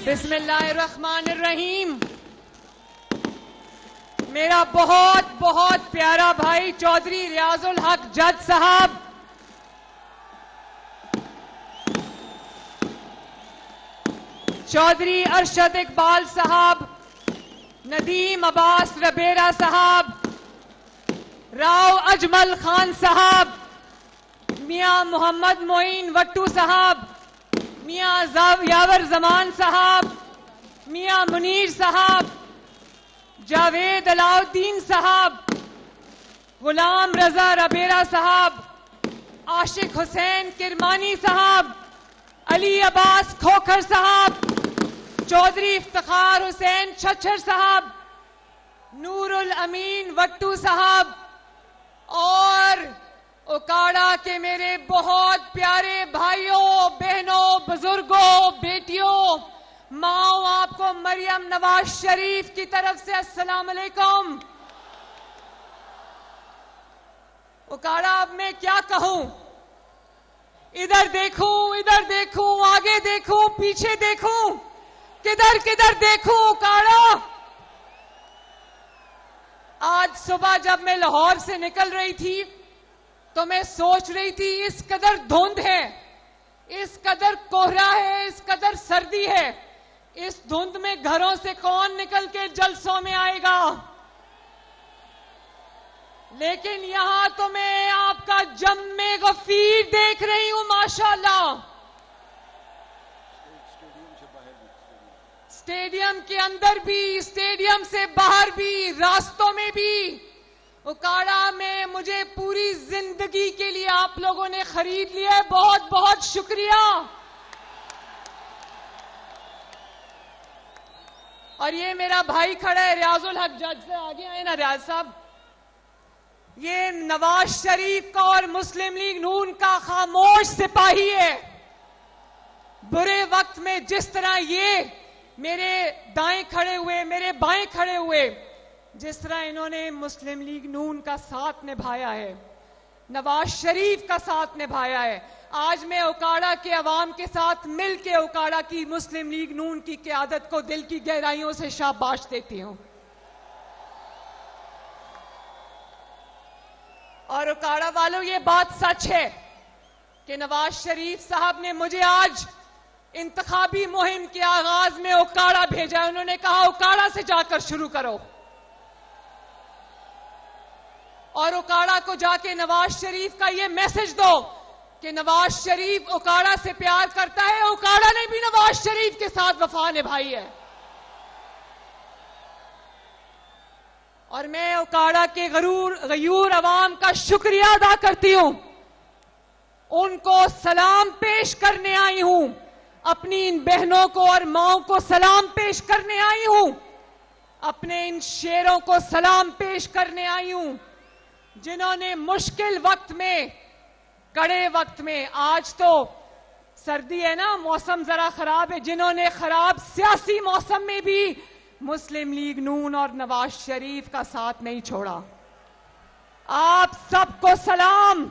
बिस्मिल्लाहिर्रहमानिर्रहीम। मेरा बहुत बहुत प्यारा भाई चौधरी रियाजुल हक जज साहब, चौधरी अरशद इकबाल साहब, नदीम अब्बास रबेरा साहब, राव अजमल खान साहब, मियां मोहम्मद मोइन वट्टू साहब, मियां यावर जमान साहब, मियां मुनीर साहब, जावेद अलाउद्दीन साहब, गुलाम रजा रबेरा साहब, आशिक हुसैन किरमानी साहब, अली अब्बास खोखर साहब, चौधरी इफ्तिखार हुसैन छच्छर साहब, नूरुल अमीन वट्टू साहब और उकाड़ा के मेरे बहुत प्यारे भाइयों, बहनों, बुजुर्गों, बेटियों, माओ, आपको मरियम नवाज शरीफ की तरफ से अस्सलाम अलैकुम। उकाड़ा अब मैं क्या कहूं, इधर देखूं, आगे देखूं, पीछे देखूं, किधर किधर देखूं उकाड़ा। आज सुबह जब मैं लाहौर से निकल रही थी तो मैं सोच रही थी, इस कदर धुंध है, इस कदर कोहरा है, इस कदर सर्दी है, इस धुंध में घरों से कौन निकल के जलसों में आएगा। लेकिन यहां तो मैं आपका जम्मे गफीर देख रही हूं माशाल्लाह। स्टेडियम के अंदर भी, स्टेडियम से बाहर भी, रास्तों में भी। उकाड़ा में मुझे पूरी जिंदगी के लिए आप लोगों ने खरीद लिया है, बहुत बहुत शुक्रिया। और ये मेरा भाई खड़ा है रियाजुल हक जज से, आगे आए ना रियाज साहब। ये नवाज शरीफ का और मुस्लिम लीग नून का खामोश सिपाही है। बुरे वक्त में जिस तरह ये मेरे दाएं खड़े हुए, मेरे बाएं खड़े हुए, जिस तरह इन्होंने मुस्लिम लीग नून का साथ निभाया है, नवाज शरीफ का साथ निभाया है, आज मैं उकाड़ा के अवाम के साथ मिलके उकाड़ा की मुस्लिम लीग नून की क़यादत को दिल की गहराइयों से शाबाश देती हूं। और उकाड़ा वालों, ये बात सच है कि नवाज शरीफ साहब ने मुझे आज इंतखाबी मुहिम के आगाज में उकाड़ा भेजा। उन्होंने कहा उकाड़ा से जाकर शुरू करो, और उकाड़ा को जाके नवाज शरीफ का ये मैसेज दो कि नवाज शरीफ उकाड़ा से प्यार करता है, उकाड़ा ने भी नवाज शरीफ के साथ वफा निभाई है। और मैं उकाड़ा के गयूर अवाम का शुक्रिया अदा करती हूं, उनको सलाम पेश करने आई हूं, अपनी इन बहनों को और माओं को सलाम पेश करने आई हूं, अपने इन शेरों को सलाम पेश करने आई हूं, जिन्होंने मुश्किल वक्त में, कड़े वक्त में, आज तो सर्दी है ना, मौसम जरा खराब है, जिन्होंने खराब सियासी मौसम में भी मुस्लिम लीग नून और नवाज शरीफ का साथ नहीं छोड़ा। आप सबको सलाम।